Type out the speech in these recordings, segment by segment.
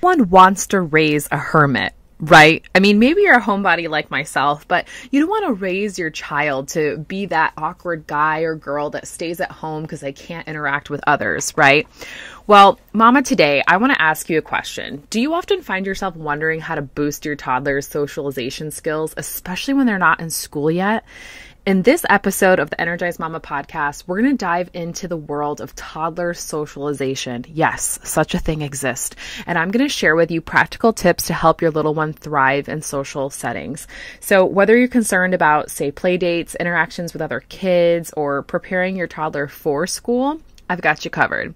One wants to raise a hermit, right? I mean, maybe you're a homebody like myself, but you don't want to raise your child to be that awkward guy or girl that stays at home because they can't interact with others, right? Well, Mama, today I want to ask you a question. Do you often find yourself wondering how to boost your toddler's socialization skills, especially when they're not in school yet? In this episode of the Energized Mama podcast, we're going to dive into the world of toddler socialization. Yes, such a thing exists. And I'm going to share with you practical tips to help your little one thrive in social settings. So whether you're concerned about, say, play dates, interactions with other kids, or preparing your toddler for school, I've got you covered.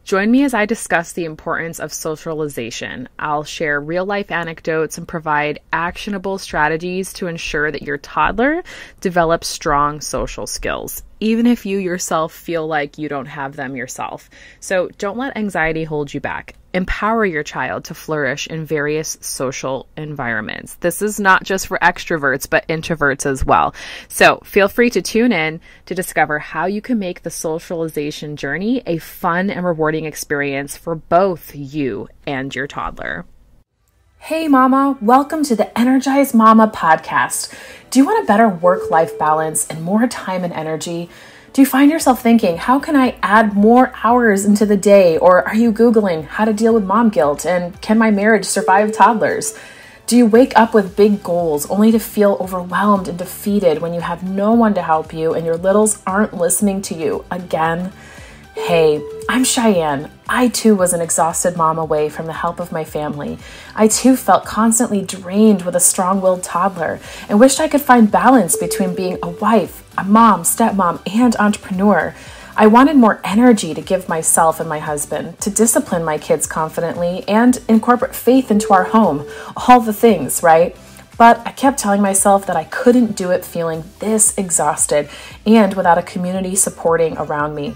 Join me as I discuss the importance of socialization. I'll share real-life anecdotes and provide actionable strategies to ensure that your toddler develops strong social skills, even if you yourself feel like you don't have them yourself. So don't let anxiety hold you back. Empower your child to flourish in various social environments. This is not just for extroverts, but introverts as well. So feel free to tune in to discover how you can make the socialization journey a fun and rewarding experience for both you and your toddler. Hey Mama, welcome to the Energized Mama podcast. Do you want a better work-life balance and more time and energy? Do you find yourself thinking, how can I add more hours into the day? Or are you Googling how to deal with mom guilt and can my marriage survive toddlers? Do you wake up with big goals only to feel overwhelmed and defeated when you have no one to help you and your littles aren't listening to you again? Hey, I'm Cheyenne. I too was an exhausted mom away from the help of my family. I too felt constantly drained with a strong-willed toddler and wished I could find balance between being a wife, a mom, stepmom, and entrepreneur. I wanted more energy to give myself and my husband, to discipline my kids confidently, and incorporate faith into our home. All the things, right? But I kept telling myself that I couldn't do it feeling this exhausted and without a community supporting around me.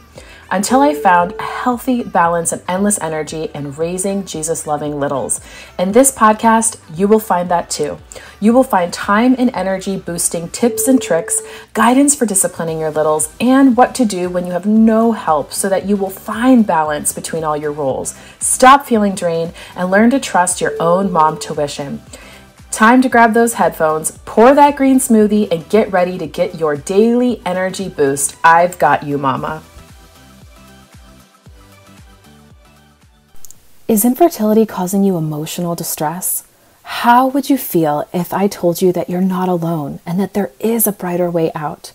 Until I found a healthy balance and endless energy in raising Jesus-loving littles. In this podcast, you will find that too. You will find time and energy boosting tips and tricks, guidance for disciplining your littles, and what to do when you have no help so that you will find balance between all your roles. Stop feeling drained and learn to trust your own mom tuition. Time to grab those headphones, pour that green smoothie, and get ready to get your daily energy boost. I've got you, Mama. Is infertility causing you emotional distress? How would you feel if I told you that you're not alone and that there is a brighter way out?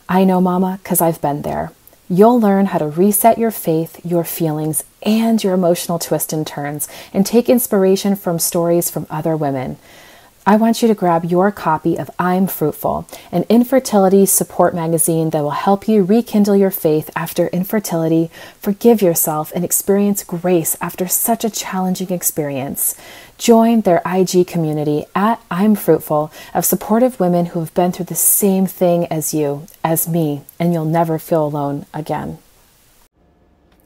I know, Mama, because I've been there. You'll learn how to reset your faith, your feelings, and your emotional twists and turns, and take inspiration from stories from other women. I want you to grab your copy of I'm Fruitful, an infertility support magazine that will help you rekindle your faith after infertility, forgive yourself, and experience grace after such a challenging experience. Join their IG community at I'm Fruitful of supportive women who have been through the same thing as you, as me, and you'll never feel alone again.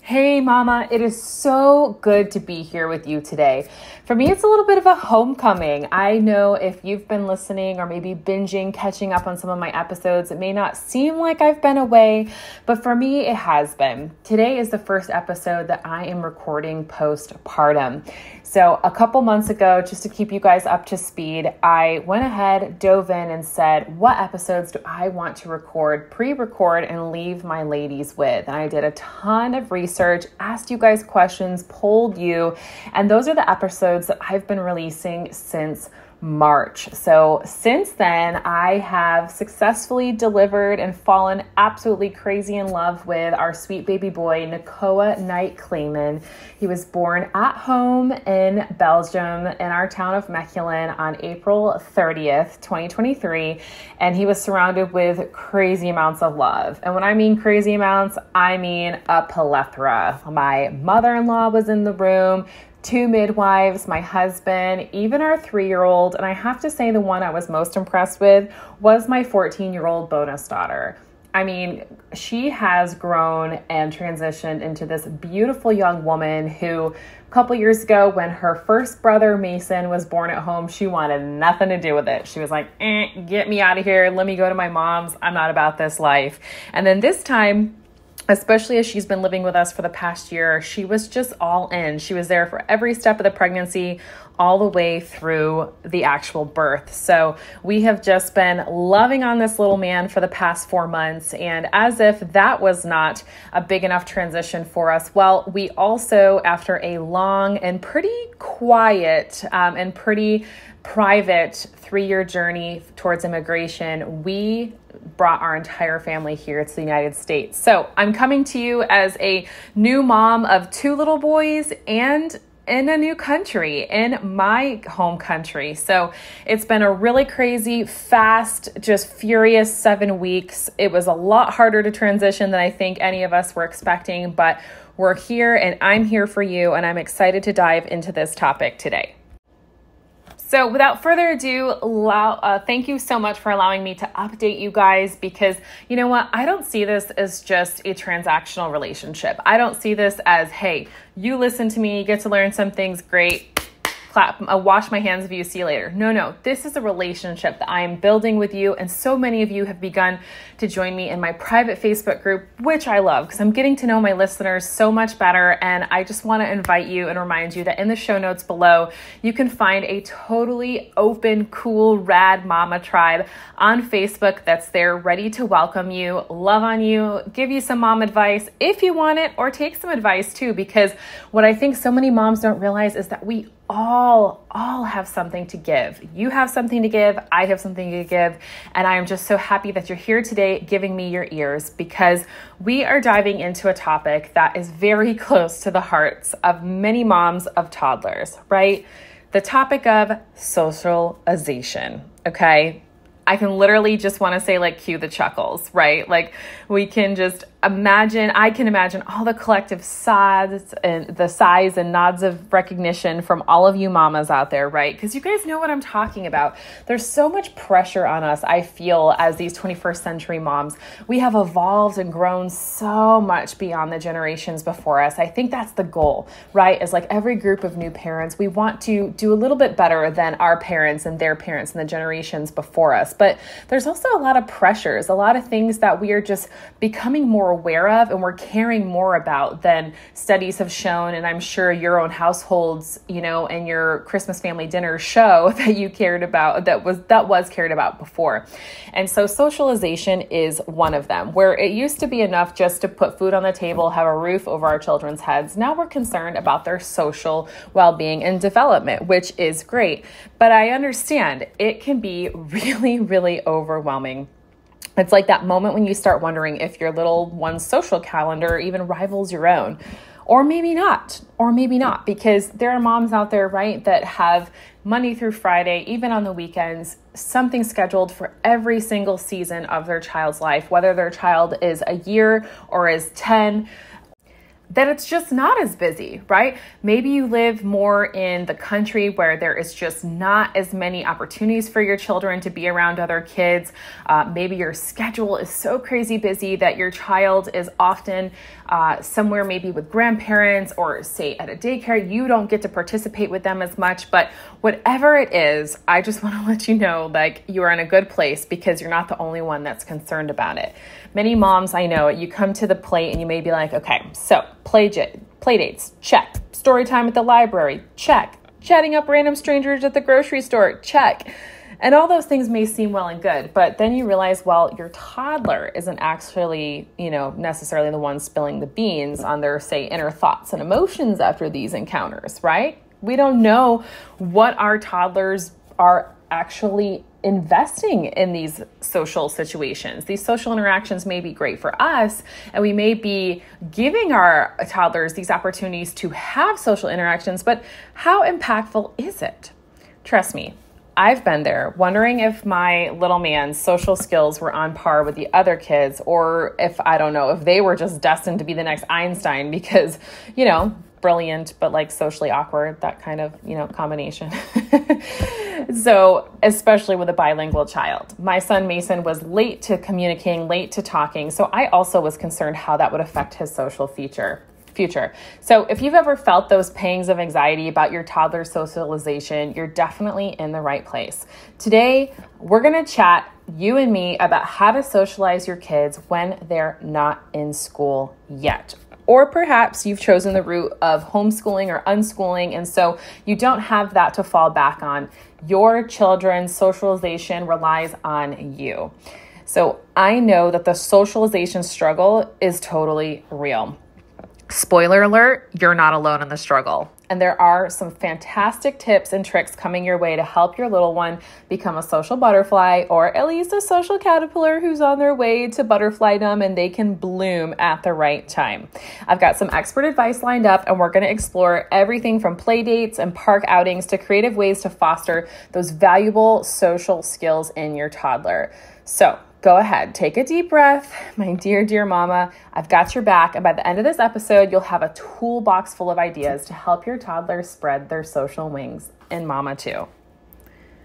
Hey Mama, it is so good to be here with you today. For me, it's a little bit of a homecoming. I know if you've been listening or maybe binging, catching up on some of my episodes, it may not seem like I've been away, but for me, it has been. Today is the first episode that I am recording postpartum. So a couple months ago, just to keep you guys up to speed, I went ahead, dove in and said, what episodes do I want to record, pre-record, and leave my ladies with? And I did a ton of research, asked you guys questions, polled you, and those are the episodes that I've been releasing since March. So since then, I have successfully delivered and fallen absolutely crazy in love with our sweet baby boy, Nakoa Knight Clayman. He was born at home in Belgium in our town of Mechelen on April 30th, 2023. And he was surrounded with crazy amounts of love. And when I mean crazy amounts, I mean a plethora. My mother-in-law was in the room, 2 midwives, my husband, even our 3-year-old. And I have to say the one I was most impressed with was my 14-year-old bonus daughter. I mean, she has grown and transitioned into this beautiful young woman who a couple years ago, when her first brother Mason was born at home, she wanted nothing to do with it. She was like, get me out of here. Let me go to my mom's. I'm not about this life. And then this time, especially as she's been living with us for the past year, she was just all in. She was there for every step of the pregnancy, all the way through the actual birth. So we have just been loving on this little man for the past 4 months. And as if that was not a big enough transition for us, well, we also, after a long and pretty quiet and pretty private 3-year journey towards immigration, we brought our entire family here to the United States. So I'm coming to you as a new mom of 2 little boys and in a new country, in my home country. So it's been a really crazy, fast, just furious 7 weeks. It was a lot harder to transition than I think any of us were expecting, but we're here and I'm here for you, and I'm excited to dive into this topic today. So without further ado, thank you so much for allowing me to update you guys, because you know what? I don't see this as just a transactional relationship. I don't see this as, hey, you listen to me, you get to learn some things, great, clap, wash my hands of you, see you later. No, this is a relationship that I am building with you. And so many of you have begun to join me in my private Facebook group, which I love because I'm getting to know my listeners so much better. And I just want to invite you and remind you that in the show notes below, you can find a totally open, cool, rad mama tribe on Facebook that's there ready to welcome you, love on you, give you some mom advice if you want it, or take some advice too, because what I think so many moms don't realize is that we all have something to give. You have something to give. I have something to give. And I am just so happy that you're here today giving me your ears, because we are diving into a topic that is very close to the hearts of many moms of toddlers, right? The topic of socialization, okay? I can literally just want to say, like, cue the chuckles, right? Like, we can just I can imagine all the collective sighs and nods of recognition from all of you mamas out there, right? Because you guys know what I'm talking about. There's so much pressure on us, I feel, as these 21st century moms. We have evolved and grown so much beyond the generations before us. I think that's the goal, right? Is like every group of new parents, we want to do a little bit better than our parents and their parents and the generations before us. But there's also a lot of pressures, a lot of things that we are just becoming more aware of and we're caring more about than studies have shown. And I'm sure your own households, and your Christmas family dinner show that you cared about, that was cared about before. And so socialization is one of them, where it used to be enough just to put food on the table, have a roof over our children's heads. Now we're concerned about their social well-being and development, which is great. But I understand it can be really, really overwhelming. It's like that moment when you start wondering if your little one's social calendar even rivals your own. Or maybe not, because there are moms out there, right, that have Monday through Friday, even on the weekends, something scheduled for every single season of their child's life, whether their child is a year or is 10. Then it's just not as busy, right? Maybe you live more in the country where there is just not as many opportunities for your children to be around other kids. Maybe your schedule is so crazy busy that your child is often somewhere maybe with grandparents or say at a daycare. You don't get to participate with them as much, but whatever it is, I just want to let you know, like, you are in a good place because you're not the only one that's concerned about it. Many moms, I know, you come to the plate and you may be like, okay, so play dates, check. Story time at the library, check. Chatting up random strangers at the grocery store, check. And all those things may seem well and good, but then you realize, well, your toddler isn't actually, necessarily the one spilling the beans on their, say, inner thoughts and emotions after these encounters, right? We don't know what our toddlers are actually investing in these social situations. These social interactions may be great for us, and we may be giving our toddlers these opportunities to have social interactions, but how impactful is it? Trust me, I've been there, wondering if my little man's social skills were on par with the other kids, or if, I don't know, if they were just destined to be the next Einstein because, brilliant, but like socially awkward, that kind of, combination. So, especially with a bilingual child. My son Mason was late to communicating, late to talking. So I also was concerned how that would affect his social future. future. So if you've ever felt those pangs of anxiety about your toddler socialization, you're definitely in the right place. Today, we're going to chat, you and me, about how to socialize your kids when they're not in school yet. Or perhaps you've chosen the route of homeschooling or unschooling, and so you don't have that to fall back on. Your children's socialization relies on you. So I know that the socialization struggle is totally real. Spoiler alert, you're not alone in the struggle. And there are some fantastic tips and tricks coming your way to help your little one become a social butterfly, or at least a social caterpillar who's on their way to butterflydom and they can bloom at the right time. I've got some expert advice lined up, and we're going to explore everything from play dates and park outings to creative ways to foster those valuable social skills in your toddler. So go ahead, take a deep breath. My dear, dear mama, I've got your back. And by the end of this episode, you'll have a toolbox full of ideas to help your toddler spread their social wings, and mama too.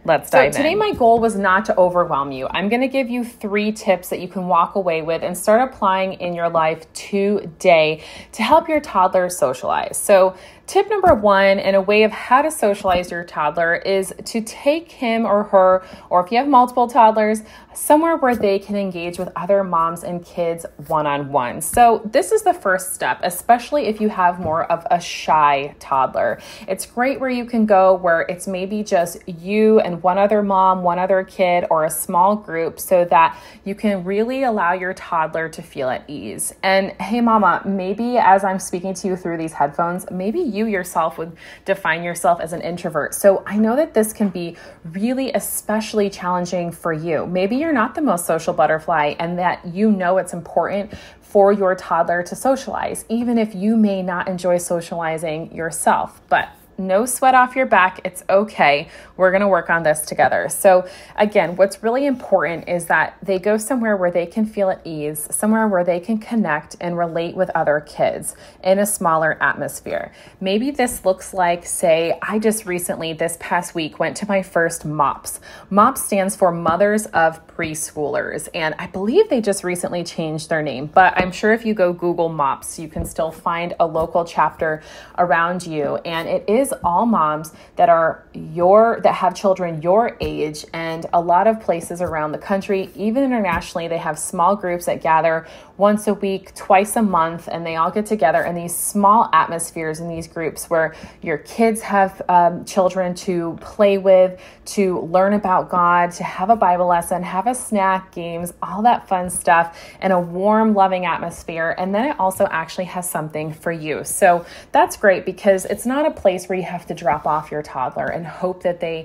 Let's dive in. So today my goal was not to overwhelm you. I'm going to give you 3 tips that you can walk away with and start applying in your life today to help your toddler socialize. So tip number 1, in a way of how to socialize your toddler, is to take him or her, or if you have multiple toddlers, somewhere where they can engage with other moms and kids one-on-one. So this is the first step, especially if you have more of a shy toddler. It's great where you can go where it's maybe just you and one other mom, one other kid, or a small group, so that you can really allow your toddler to feel at ease. And hey mama, maybe as I'm speaking to you through these headphones, maybe you yourself would define yourself as an introvert. So I know that this can be really especially challenging for you. Maybe you're not the most social butterfly, and that you know it's important for your toddler to socialize, even if you may not enjoy socializing yourself. But no sweat off your back. It's okay. We're going to work on this together. So again, what's really important is that they go somewhere where they can feel at ease, somewhere where they can connect and relate with other kids in a smaller atmosphere. Maybe this looks like, say, I just recently, this past week, went to my first MOPS. MOPS stands for Mothers of Preschoolers, and I believe they just recently changed their name, but I'm sure if you go Google MOPS, you can still find a local chapter around you, and it is all moms that have children your age. And a lot of places around the country, even internationally, they have small groups that gather once a week, twice a month, and they all get together in these small atmospheres in these groups where your kids have children to play with, to learn about God, to have a Bible lesson, have a snack, games, all that fun stuff in a warm, loving atmosphere. And then it also actually has something for you. So that's great, because it's not a place where you have to drop off your toddler and hope that they,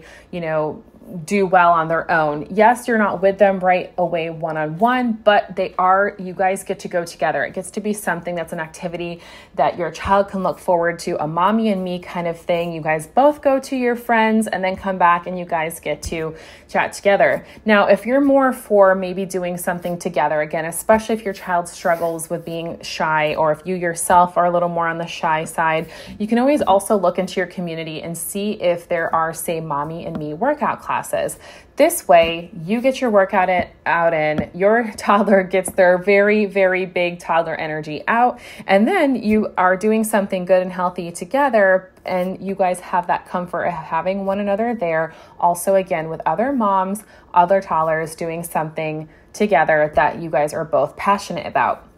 do well on their own. Yes, you're not with them right away one-on-one, but you guys get to go together. It gets to be something that's an activity that your child can look forward to, a mommy and me kind of thing. You guys both go to your friends and then come back and you guys get to chat together. Now, if you're more for maybe doing something together, again, especially if your child struggles with being shy, or if you yourself are a little more on the shy side, you can always also look into your community and see if there are, say, mommy and me workout classes. This way, you get your workout out in, your toddler gets their very, very big toddler energy out, and then you are doing something good and healthy together, and you guys have that comfort of having one another there. Also, again, with other moms, other toddlers doing something together that you guys are both passionate about.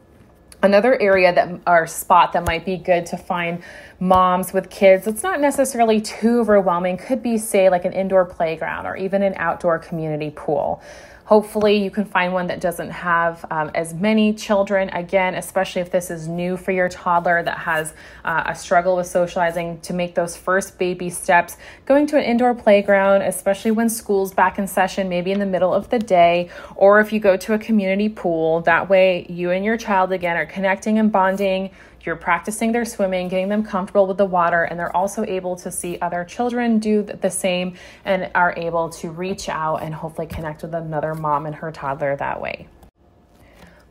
Another area or spot that might be good to find moms with kids, it's not necessarily too overwhelming, could be, say, like an indoor playground or even an outdoor community pool. Hopefully you can find one that doesn't have as many children. Again, especially if this is new for your toddler that has a struggle with socializing, to make those first baby steps, going to an indoor playground, especially when school's back in session, maybe in the middle of the day, or if you go to a community pool, that way you and your child again are connecting and bonding. You're practicing their swimming, getting them comfortable with the water, and they're also able to see other children do the same and are able to reach out and hopefully connect with another mom and her toddler that way.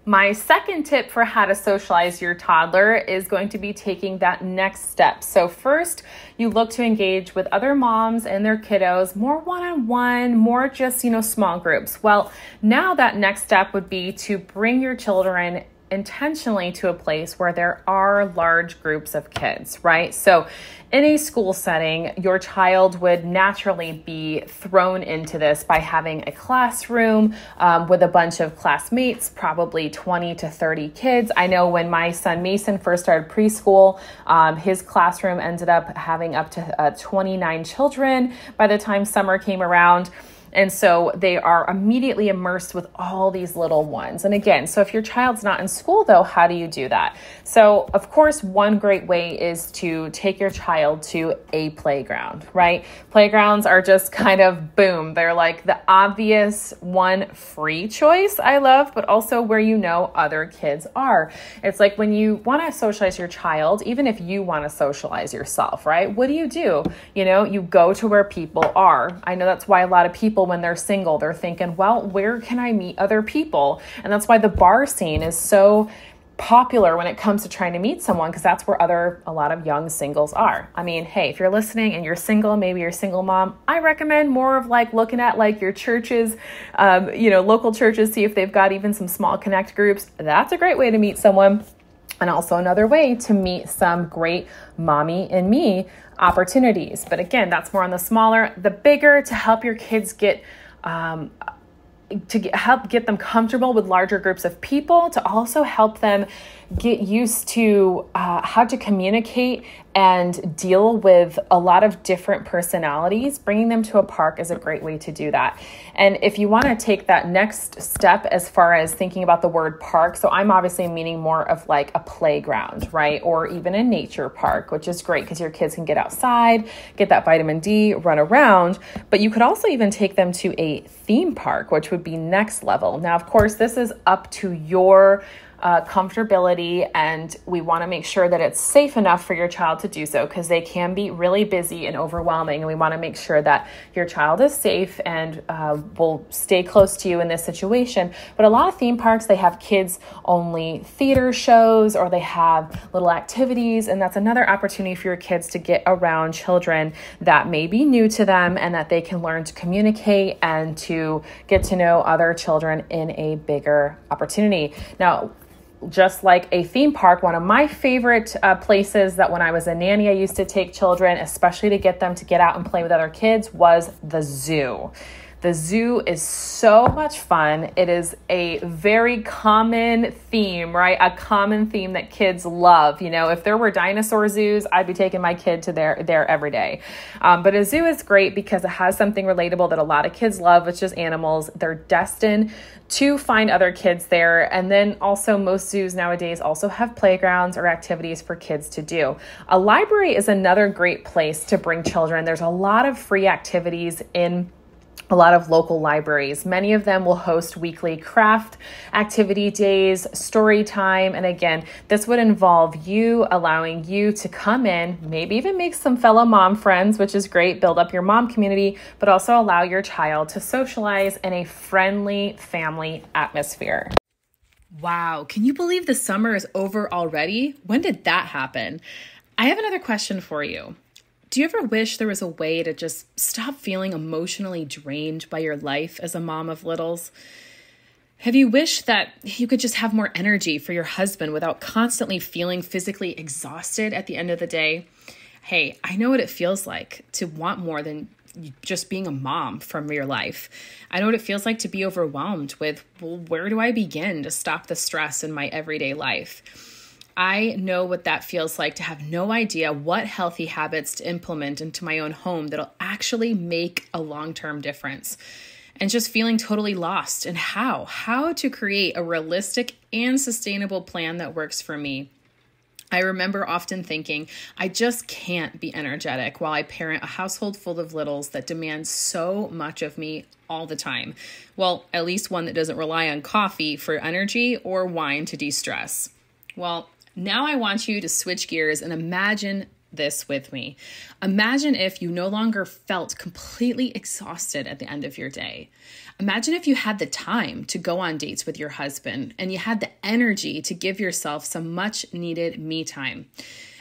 My second tip for how to socialize your toddler is going to be taking that next step. So first, you look to engage with other moms and their kiddos, more one-on-one, more just, small groups. Well, now that next step would be to bring your children intentionally to a place where there are large groups of kids, right? So in a school setting, your child would naturally be thrown into this by having a classroom with a bunch of classmates, probably 20 to 30 kids. I know when my son Mason first started preschool, his classroom ended up having up to 29 children by the time summer came around. And so they are immediately immersed with all these little ones. And again, so if your child's not in school though, how do you do that? So of course, one great way is to take your child to a playground, right? Playgrounds are just kind of boom. They're like the obvious one free choice I love, but also where you know other kids are. It's like when you want to socialize your child, even if you want to socialize yourself, right? What do? You go to where people are. I know that's why a lot of people, when they're single, they're thinking, well, where can I meet other people? And that's why the bar scene is so popular when it comes to trying to meet someone, because that's where a lot of young singles are. I mean, hey, if you're listening and you're single, maybe you're a single mom, I recommend more of like looking at like your churches, local churches, see if they've got even some small connect groups. That's a great way to meet someone. And also another way to meet some great mommy and me opportunities. But again, that's more on the smaller. The bigger, to help your kids help get them comfortable with larger groups of people, to also help them get used to how to communicate and deal with a lot of different personalities. Bringing them to a park is a great way to do that. And if you want to take that next step as far as thinking about the word park, so I'm obviously meaning more of like a playground, right? Or even a nature park, which is great because your kids can get outside, get that vitamin D, run around. But you could also even take them to a theme park, which would be next level. Now, of course, this is up to your comfortability, and we want to make sure that it's safe enough for your child to do so, because they can be really busy and overwhelming, and we want to make sure that your child is safe and will stay close to you in this situation. But a lot of theme parks, they have kids only theater shows, or they have little activities, and that's another opportunity for your kids to get around children that may be new to them, and that they can learn to communicate and to get to know other children in a bigger opportunity. Now, just like a theme park, one of my favorite places that when I was a nanny, I used to take children, especially to get them to get out and play with other kids, was the zoo. The zoo is so much fun. It is a very common theme, right? A common theme that kids love. If there were dinosaur zoos, I'd be taking my kid to there every day. But a zoo is great because it has something relatable that a lot of kids love, which is animals. They're destined to find other kids there. And then also most zoos nowadays also have playgrounds or activities for kids to do. A library is another great place to bring children. There's a lot of free activities in a lot of local libraries. Many of them will host weekly craft activity days, story time. And again, this would involve you, allowing you to come in, maybe even make some fellow mom friends, which is great, build up your mom community, but also allow your child to socialize in a friendly family atmosphere. Wow, can you believe the summer is over already? When did that happen? I have another question for you. Do you ever wish there was a way to just stop feeling emotionally drained by your life as a mom of littles? Have you wished that you could just have more energy for your husband without constantly feeling physically exhausted at the end of the day? Hey, I know what it feels like to want more than just being a mom from your life. I know what it feels like to be overwhelmed with, well, where do I begin to stop the stress in my everyday life? I know what that feels like to have no idea what healthy habits to implement into my own home that'll actually make a long-term difference. And just feeling totally lost in how to create a realistic and sustainable plan that works for me. I remember often thinking, I just can't be energetic while I parent a household full of littles that demands so much of me all the time. Well, at least one that doesn't rely on coffee for energy or wine to de-stress. Well, now I want you to switch gears and imagine this with me. Imagine if you no longer felt completely exhausted at the end of your day. Imagine if you had the time to go on dates with your husband and you had the energy to give yourself some much needed me time.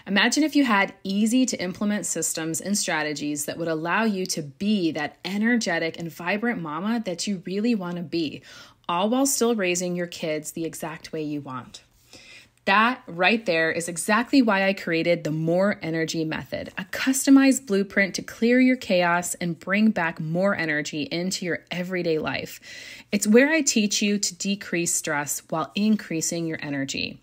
Imagine if you had easy to implement systems and strategies that would allow you to be that energetic and vibrant mama that you really want to be, all while still raising your kids the exact way you want. That right there is exactly why I created the More Energy Method, a customized blueprint to clear your chaos and bring back more energy into your everyday life. It's where I teach you to decrease stress while increasing your energy.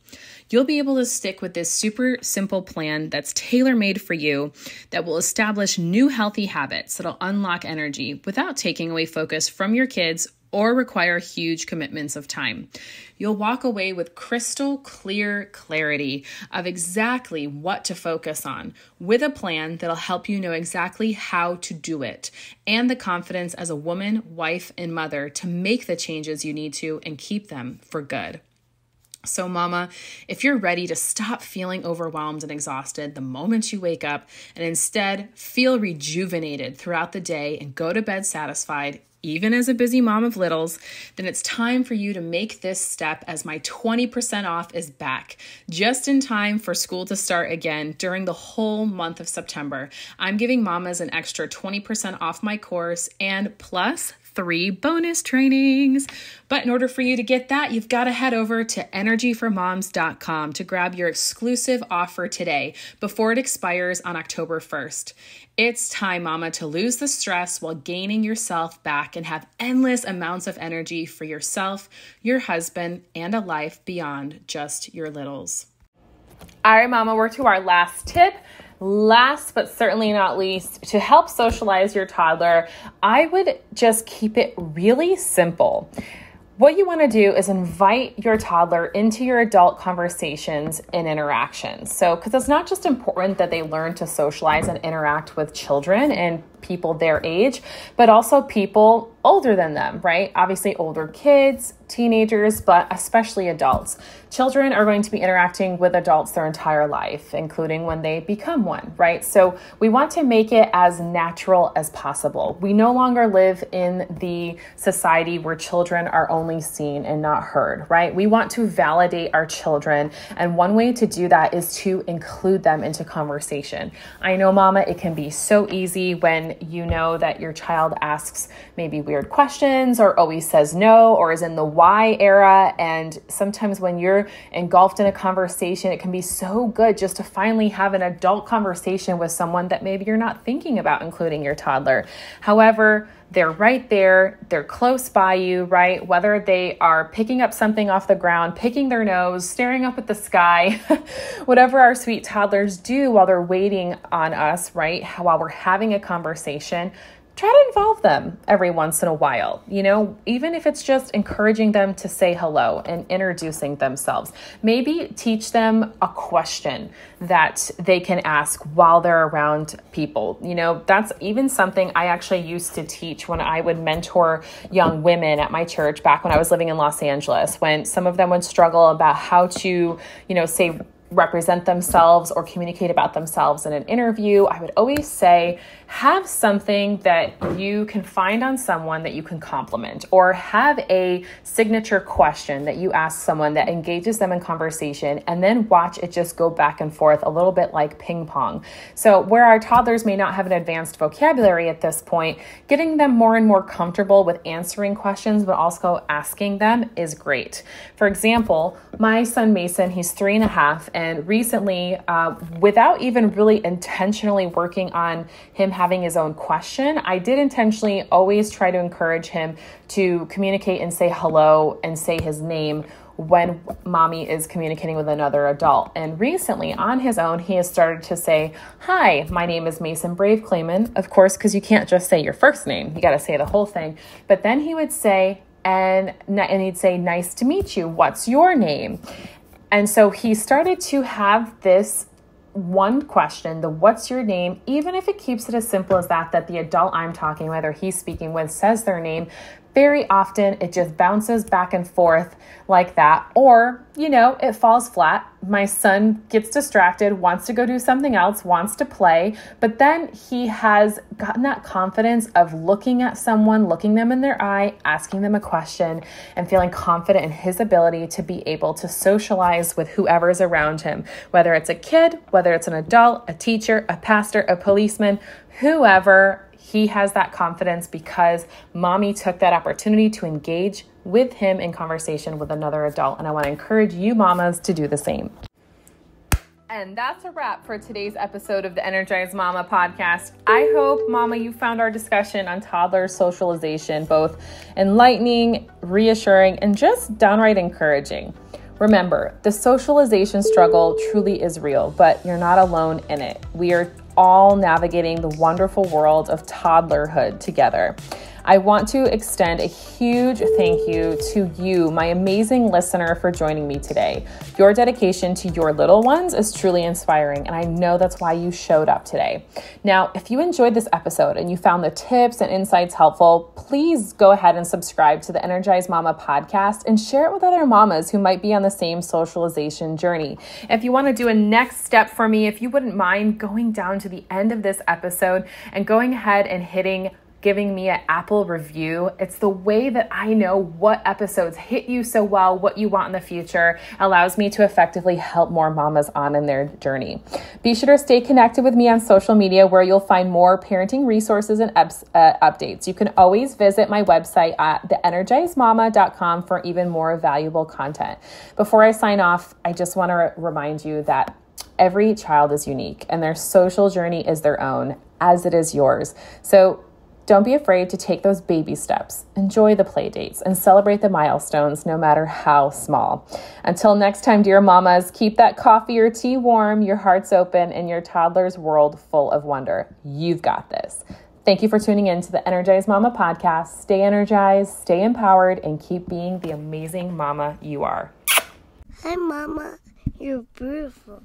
You'll be able to stick with this super simple plan that's tailor-made for you that will establish new healthy habits that'll unlock energy without taking away focus from your kids or require huge commitments of time. You'll walk away with crystal clear clarity of exactly what to focus on, with a plan that'll help you know exactly how to do it, and the confidence as a woman, wife, and mother to make the changes you need to and keep them for good. So mama, if you're ready to stop feeling overwhelmed and exhausted the moment you wake up and instead feel rejuvenated throughout the day and go to bed satisfied, even as a busy mom of littles, then it's time for you to make this step as my 20% off is back, just in time for school to start again during the whole month of September. I'm giving mamas an extra 20% off my course and plus 3 bonus trainings. But in order for you to get that, you've got to head over to energyformoms.com to grab your exclusive offer today before it expires on October 1st. It's time, mama, to lose the stress while gaining yourself back and have endless amounts of energy for yourself, your husband, and a life beyond just your littles. All right, mama, we're to our last tip. Last but certainly not least, to help socialize your toddler, I would just keep it really simple. What you want to do is invite your toddler into your adult conversations and interactions. So, because it's not just important that they learn to socialize and interact with children and people their age, but also people older than them, right? Obviously older kids, teenagers, but especially adults. Children are going to be interacting with adults their entire life, including when they become one, right? So we want to make it as natural as possible. We no longer live in the society where children are only seen and not heard, right? We want to validate our children. And one way to do that is to include them into conversation. I know, mama, it can be so easy when you know that your child asks maybe weird questions or always says no or is in the why era. And sometimes when you're engulfed in a conversation, it can be so good just to finally have an adult conversation with someone that maybe you're not thinking about including your toddler. However, they're right there, they're close by you, right? Whether they are picking up something off the ground, picking their nose, staring up at the sky, whatever our sweet toddlers do while they're waiting on us, right? While we're having a conversation, try to involve them every once in a while, even if it's just encouraging them to say hello and introducing themselves. Maybe teach them a question that they can ask while they're around people. That's even something I actually used to teach when I would mentor young women at my church back when I was living in Los Angeles, when some of them would struggle about how to, say, represent themselves or communicate about themselves in an interview. I would always say, have something that you can find on someone that you can compliment, or have a signature question that you ask someone that engages them in conversation, and then watch it just go back and forth a little bit like ping pong. So where our toddlers may not have an advanced vocabulary at this point, getting them more and more comfortable with answering questions, but also asking them is great. For example, my son Mason, he's 3.5, and recently, without even really intentionally working on him having his own question, I did intentionally always try to encourage him to communicate and say hello and say his name when mommy is communicating with another adult. And recently, on his own, he has started to say, "Hi, my name is Mason Brave Clayman." Of course, because you can't just say your first name. You got to say the whole thing. But then he would say, and he'd say, "Nice to meet you. What's your name?" And so he started to have this one question, the what's your name, even if it keeps it as simple as that the adult I'm talking with or he's speaking with says their name. Very often it just bounces back and forth like that. Or, it falls flat. My son gets distracted, wants to go do something else, wants to play, but then he has gotten that confidence of looking at someone, looking them in their eye, asking them a question, and feeling confident in his ability to be able to socialize with whoever's around him, whether it's a kid, whether it's an adult, a teacher, a pastor, a policeman, whoever. He has that confidence because mommy took that opportunity to engage with him in conversation with another adult. And I want to encourage you mamas to do the same. And that's a wrap for today's episode of the Energized Mama podcast. I hope, Mama, you found our discussion on toddler socialization both enlightening, reassuring, and just downright encouraging. Remember, the socialization struggle truly is real, but you're not alone in it. We are all navigating the wonderful world of toddlerhood together. I want to extend a huge thank you to you, my amazing listener, for joining me today. Your dedication to your little ones is truly inspiring, and I know that's why you showed up today. Now, if you enjoyed this episode and you found the tips and insights helpful, please go ahead and subscribe to the Energized Mama podcast and share it with other mamas who might be on the same socialization journey. If you want to do a next step for me, if you wouldn't mind going down to the end of this episode and going ahead and giving me an Apple review. It's the way that I know what episodes hit you so well, what you want in the future, allows me to effectively help more mamas on in their journey. Be sure to stay connected with me on social media where you'll find more parenting resources and updates. You can always visit my website at theenergizedmama.com for even more valuable content. Before I sign off, I just want to remind you that every child is unique and their social journey is their own, as it is yours. So don't be afraid to take those baby steps, enjoy the play dates, and celebrate the milestones, no matter how small. Until next time, dear mamas, keep that coffee or tea warm, your hearts open, and your toddler's world full of wonder. You've got this. Thank you for tuning in to the Energized Mama podcast. Stay energized, stay empowered, and keep being the amazing mama you are. Hi, Mama. You're beautiful.